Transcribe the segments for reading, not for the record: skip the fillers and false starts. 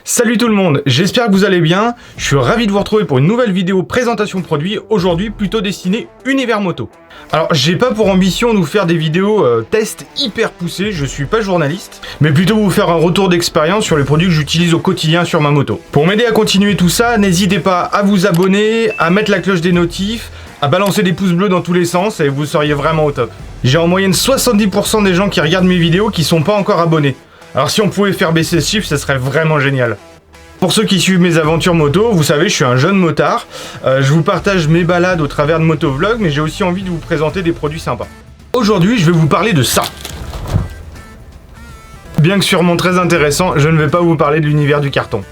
Salut tout le monde, j'espère que vous allez bien. Je suis ravi de vous retrouver pour une nouvelle vidéo présentation produit, aujourd'hui plutôt destinée univers moto. Alors j'ai pas pour ambition de vous faire des vidéos tests hyper poussées, je suis pas journaliste, mais plutôt vous faire un retour d'expérience sur les produits que j'utilise au quotidien sur ma moto. Pour m'aider à continuer tout ça, n'hésitez pas à vous abonner, à mettre la cloche des notifs, à balancer des pouces bleus dans tous les sens et vous seriez vraiment au top. J'ai en moyenne 70% des gens qui regardent mes vidéos qui sont pas encore abonnés. Alors si on pouvait faire baisser ce chiffre, ça serait vraiment génial. Pour ceux qui suivent mes aventures moto, vous savez, je suis un jeune motard. Je vous partage mes balades au travers de motovlogs, mais j'ai aussi envie de vous présenter des produits sympas. Aujourd'hui, je vais vous parler de ça. Bien que sûrement très intéressant, je ne vais pas vous parler de l'univers du carton.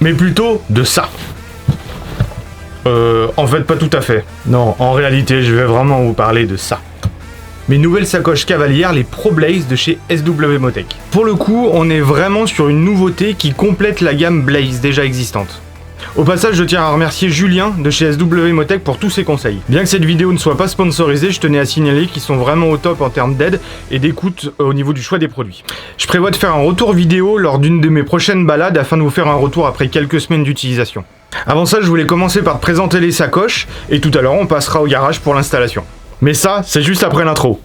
Mais plutôt de ça. En fait, pas tout à fait. Non, en réalité, je vais vraiment vous parler de ça. Mes nouvelles sacoches cavalières, les Pro Blaze de chez SW Motech. Pour le coup, on est vraiment sur une nouveauté qui complète la gamme Blaze déjà existante. Au passage, je tiens à remercier Julien de chez SW Motech pour tous ses conseils. Bien que cette vidéo ne soit pas sponsorisée, je tenais à signaler qu'ils sont vraiment au top en termes d'aide et d'écoute au niveau du choix des produits. Je prévois de faire un retour vidéo lors d'une de mes prochaines balades afin de vous faire un retour après quelques semaines d'utilisation. Avant ça, je voulais commencer par te présenter les sacoches et tout à l'heure, on passera au garage pour l'installation. Mais ça, c'est juste après l'intro.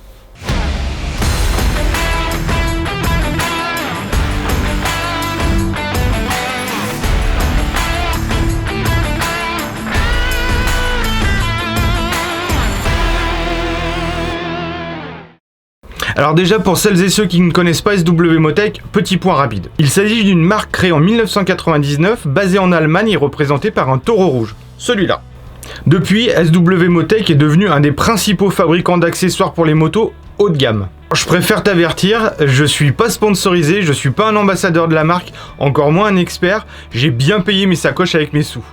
Alors déjà, pour celles et ceux qui ne connaissent pas SW Motech, petit point rapide. Il s'agit d'une marque créée en 1999, basée en Allemagne et représentée par un taureau rouge. Celui-là. Depuis, SW Motech est devenu un des principaux fabricants d'accessoires pour les motos haut de gamme. Je préfère t'avertir, je suis pas sponsorisé, je suis pas un ambassadeur de la marque, encore moins un expert, j'ai bien payé mes sacoches avec mes sous.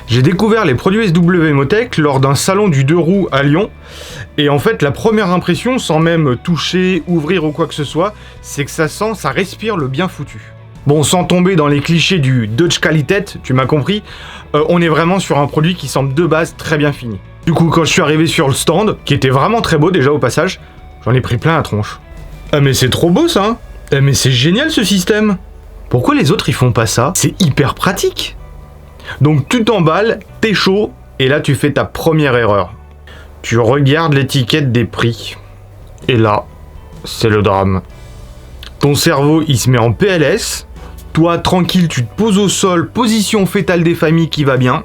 J'ai découvert les produits SW Motech lors d'un salon du 2 roues à Lyon, et en fait la première impression, sans même toucher, ouvrir ou quoi que ce soit, c'est que ça respire le bien foutu. Bon, sans tomber dans les clichés du Dodge Qualität, tu m'as compris, on est vraiment sur un produit qui semble de base très bien fini. Du coup, quand je suis arrivé sur le stand, qui était vraiment très beau déjà au passage, j'en ai pris plein la tronche. Ah mais c'est trop beau ça. Mais c'est génial ce système. Pourquoi les autres ils font pas ça? C'est hyper pratique. Donc tu t'emballes, t'es chaud, et là tu fais ta première erreur. Tu regardes l'étiquette des prix. Et là, c'est le drame. Ton cerveau il se met en PLS. Toi, tranquille, tu te poses au sol, position fétale des familles qui va bien.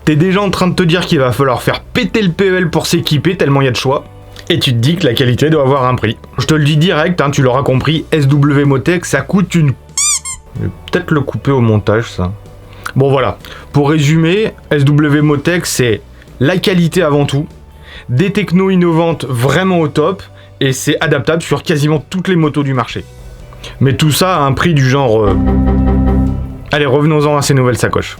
T'es déjà en train de te dire qu'il va falloir faire péter le PEL pour s'équiper tellement il y a de choix. Et tu te dis que la qualité doit avoir un prix. Je te le dis direct, hein, tu l'auras compris, SW Motech, ça coûte une... Je vais peut-être le couper au montage, ça. Bon voilà, pour résumer, SW Motech, c'est la qualité avant tout, des technos innovantes vraiment au top, et c'est adaptable sur quasiment toutes les motos du marché. Mais tout ça à un prix du genre... Allez, revenons-en à ces nouvelles sacoches.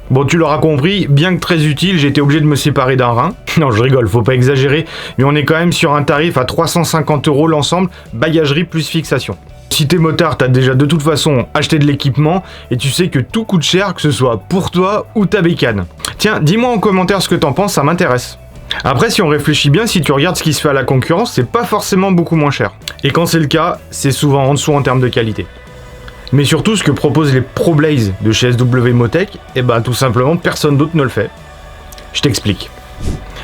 Bon, tu l'auras compris, bien que très utile, j'ai été obligé de me séparer d'un rein. Non, je rigole, faut pas exagérer, mais on est quand même sur un tarif à 350 € l'ensemble, bagagerie plus fixation. Si t'es motard, t'as déjà de toute façon acheté de l'équipement, et tu sais que tout coûte cher, que ce soit pour toi ou ta bécane. Tiens, dis-moi en commentaire ce que t'en penses, ça m'intéresse. Après, si on réfléchit bien, si tu regardes ce qui se fait à la concurrence, c'est pas forcément beaucoup moins cher. Et quand c'est le cas, c'est souvent en dessous en termes de qualité. Mais surtout, ce que proposent les Pro Blaze de chez SW Motech, tout simplement, personne d'autre ne le fait. Je t'explique.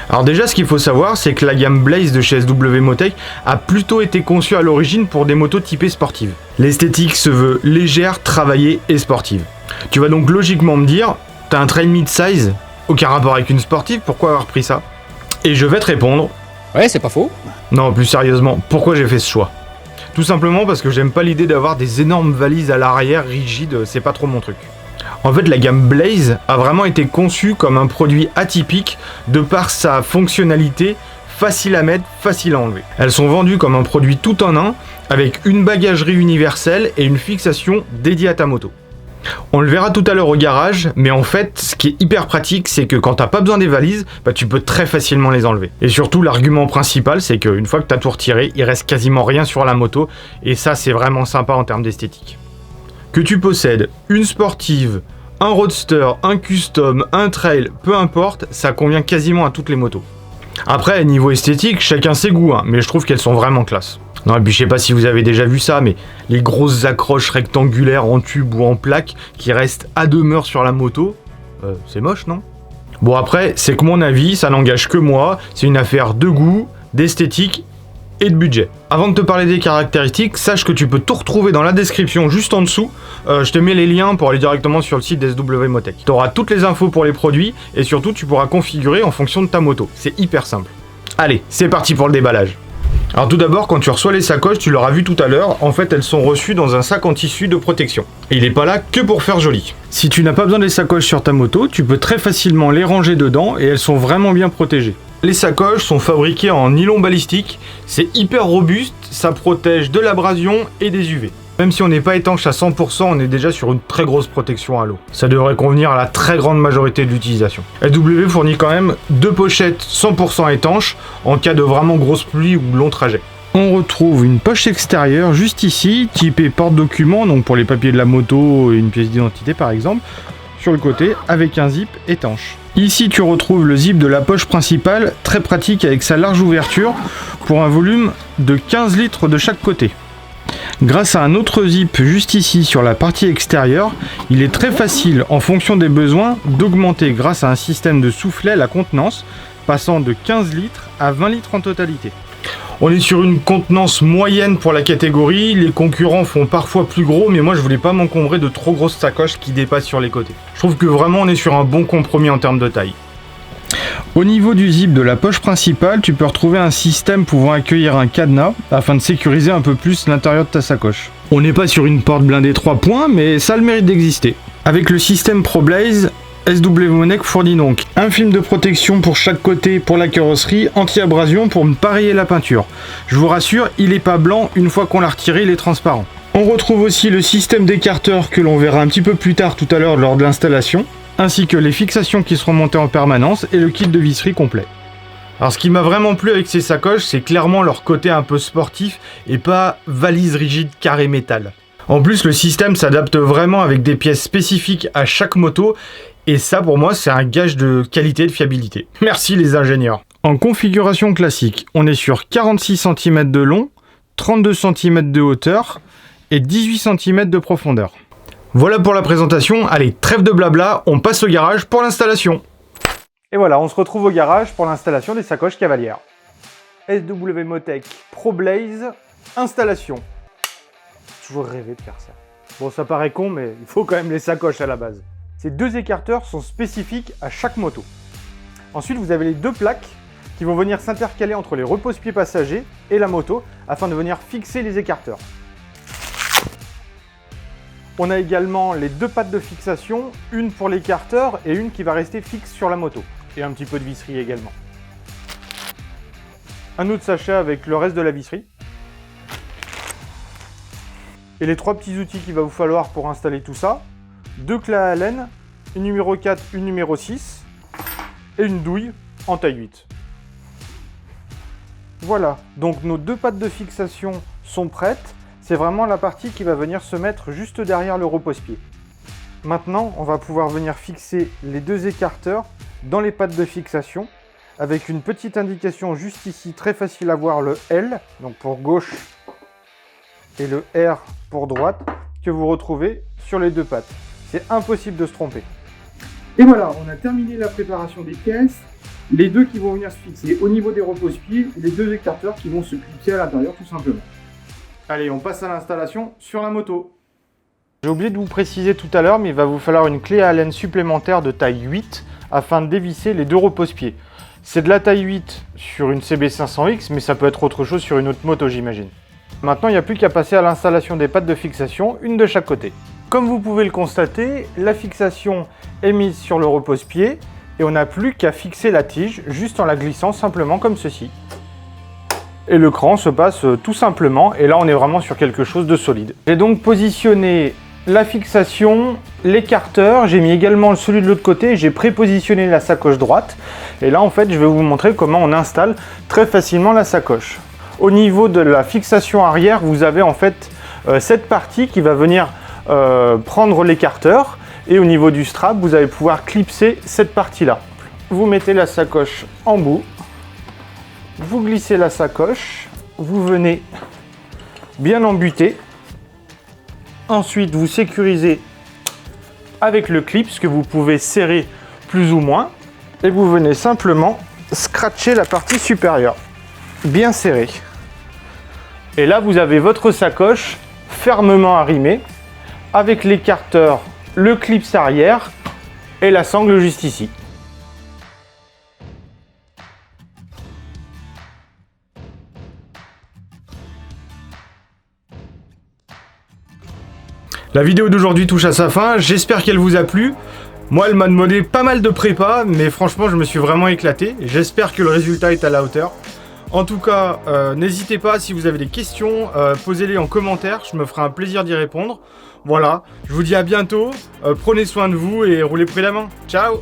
Alors déjà, ce qu'il faut savoir, c'est que la gamme Blaze de chez SW Motech a plutôt été conçue à l'origine pour des motos typées sportives. L'esthétique se veut légère, travaillée et sportive. Tu vas donc logiquement me dire, t'as un trail mid-size, aucun rapport avec une sportive, pourquoi avoir pris ça? Et je vais te répondre... Ouais, c'est pas faux. Non, plus sérieusement, pourquoi j'ai fait ce choix? Tout simplement parce que j'aime pas l'idée d'avoir des énormes valises à l'arrière rigides, c'est pas trop mon truc. En fait, la gamme Blaze a vraiment été conçue comme un produit atypique de par sa fonctionnalité, facile à mettre, facile à enlever. Elles sont vendues comme un produit tout en un, avec une bagagerie universelle et une fixation dédiée à ta moto. On le verra tout à l'heure au garage, mais en fait, ce qui est hyper pratique, c'est que quand t'as pas besoin des valises, tu peux très facilement les enlever. Et surtout, l'argument principal, c'est qu'une fois que t'as tout retiré, il reste quasiment rien sur la moto, et ça, c'est vraiment sympa en termes d'esthétique. Que tu possèdes une sportive, un roadster, un custom, un trail, peu importe, ça convient quasiment à toutes les motos. Après, niveau esthétique, chacun ses goûts, mais je trouve qu'elles sont vraiment classe. Non, et puis je sais pas si vous avez déjà vu ça, mais les grosses accroches rectangulaires en tube ou en plaque qui restent à demeure sur la moto, c'est moche, non? Bon après, c'est que mon avis, ça n'engage que moi, c'est une affaire de goût, d'esthétique et de budget. Avant de te parler des caractéristiques, sache que tu peux tout retrouver dans la description juste en dessous. Je te mets les liens pour aller directement sur le site d'SW Motech. Tu auras toutes les infos pour les produits et surtout tu pourras configurer en fonction de ta moto. C'est hyper simple. Allez, c'est parti pour le déballage. Alors tout d'abord, quand tu reçois les sacoches, tu l'auras vu tout à l'heure, en fait elles sont reçues dans un sac en tissu de protection. Et il n'est pas là que pour faire joli. Si tu n'as pas besoin des sacoches sur ta moto, tu peux très facilement les ranger dedans et elles sont vraiment bien protégées. Les sacoches sont fabriquées en nylon balistique, c'est hyper robuste, ça protège de l'abrasion et des UV. Même si on n'est pas étanche à 100%, on est déjà sur une très grosse protection à l'eau. Ça devrait convenir à la très grande majorité de l'utilisation. SW fournit quand même 2 pochettes 100% étanches en cas de vraiment grosse pluie ou long trajet. On retrouve une poche extérieure juste ici, typée porte-document, donc pour les papiers de la moto et une pièce d'identité par exemple, sur le côté avec un zip étanche. Ici tu retrouves le zip de la poche principale, très pratique avec sa large ouverture pour un volume de 15 litres de chaque côté. Grâce à un autre zip juste ici sur la partie extérieure, il est très facile en fonction des besoins d'augmenter grâce à un système de soufflet la contenance, passant de 15 litres à 20 litres en totalité. On est sur une contenance moyenne pour la catégorie, les concurrents font parfois plus gros, mais moi je voulais pas m'encombrer de trop grosses sacoches qui dépassent sur les côtés. Je trouve que vraiment on est sur un bon compromis en termes de taille. Au niveau du zip de la poche principale, tu peux retrouver un système pouvant accueillir un cadenas afin de sécuriser un peu plus l'intérieur de ta sacoche. On n'est pas sur une porte blindée 3 points, mais ça a le mérite d'exister. Avec le système ProBlaze, SW Motech fournit donc un film de protection pour chaque côté pour la carrosserie, anti-abrasion pour ne pas rayer la peinture. Je vous rassure, il n'est pas blanc, une fois qu'on l'a retiré, il est transparent. On retrouve aussi le système d'écarteur que l'on verra un petit peu plus tard tout à l'heure lors de l'installation, ainsi que les fixations qui seront montées en permanence et le kit de visserie complet. Alors ce qui m'a vraiment plu avec ces sacoches, c'est clairement leur côté un peu sportif et pas valise rigide carré métal. En plus, le système s'adapte vraiment avec des pièces spécifiques à chaque moto et ça pour moi c'est un gage de qualité et de fiabilité. Merci les ingénieurs. En configuration classique, on est sur 46 cm de long, 32 cm de hauteur et 18 cm de profondeur. Voilà pour la présentation, allez, trêve de blabla, on passe au garage pour l'installation. Et voilà, on se retrouve au garage pour l'installation des sacoches cavalières. SW Motech ProBlaze, installation. J'ai toujours rêvé de faire ça. Bon, ça paraît con, mais il faut quand même les sacoches à la base. Ces 2 écarteurs sont spécifiques à chaque moto. Ensuite, vous avez les 2 plaques qui vont venir s'intercaler entre les repose-pieds passagers et la moto afin de venir fixer les écarteurs. On a également les 2 pattes de fixation, une pour l'écarteur et une qui va rester fixe sur la moto. Et un petit peu de visserie également. Un autre sachet avec le reste de la visserie. Et les 3 petits outils qu'il va vous falloir pour installer tout ça. 2 clés à Allen, une numéro 4, une numéro 6 et une douille en taille 8. Voilà, donc nos 2 pattes de fixation sont prêtes. C'est vraiment la partie qui va venir se mettre juste derrière le repose-pied. Maintenant, on va pouvoir venir fixer les 2 écarteurs dans les pattes de fixation avec une petite indication juste ici, très facile à voir, le L, donc pour gauche, et le R pour droite, que vous retrouvez sur les 2 pattes. C'est impossible de se tromper. Et voilà, on a terminé la préparation des pièces. Les 2 qui vont venir se fixer au niveau des repose-pieds et les 2 écarteurs qui vont se clipser à l'intérieur tout simplement. Allez, on passe à l'installation sur la moto. J'ai oublié de vous préciser tout à l'heure, mais il va vous falloir une clé à Allen supplémentaire de taille 8 afin de dévisser les 2 repose-pieds. C'est de la taille 8 sur une CB500X, mais ça peut être autre chose sur une autre moto, j'imagine. Maintenant, il n'y a plus qu'à passer à l'installation des pattes de fixation, une de chaque côté. Comme vous pouvez le constater, la fixation est mise sur le repose-pied et on n'a plus qu'à fixer la tige juste en la glissant simplement comme ceci. Et le cran se passe tout simplement et là on est vraiment sur quelque chose de solide. J'ai donc positionné la fixation, l'écarteur, j'ai mis également celui de l'autre côté, j'ai prépositionné la sacoche droite et là en fait je vais vous montrer comment on installe très facilement la sacoche. Au niveau de la fixation arrière, vous avez en fait cette partie qui va venir prendre l'écarteur et au niveau du strap, vous allez pouvoir clipser cette partie-là. Vous mettez la sacoche en bout, vous glissez la sacoche, vous venez bien embuté. Ensuite, vous sécurisez avec le clip, ce que vous pouvez serrer plus ou moins. Et vous venez simplement scratcher la partie supérieure, bien serrée. Et là, vous avez votre sacoche fermement arrimée avec l'écarteur, le clip arrière et la sangle juste ici. La vidéo d'aujourd'hui touche à sa fin, j'espère qu'elle vous a plu. Moi, elle m'a demandé pas mal de prépa, mais franchement, je me suis vraiment éclaté. J'espère que le résultat est à la hauteur. En tout cas, n'hésitez pas, si vous avez des questions, posez-les en commentaire, je me ferai un plaisir d'y répondre. Voilà, je vous dis à bientôt, prenez soin de vous et roulez prudemment. Ciao!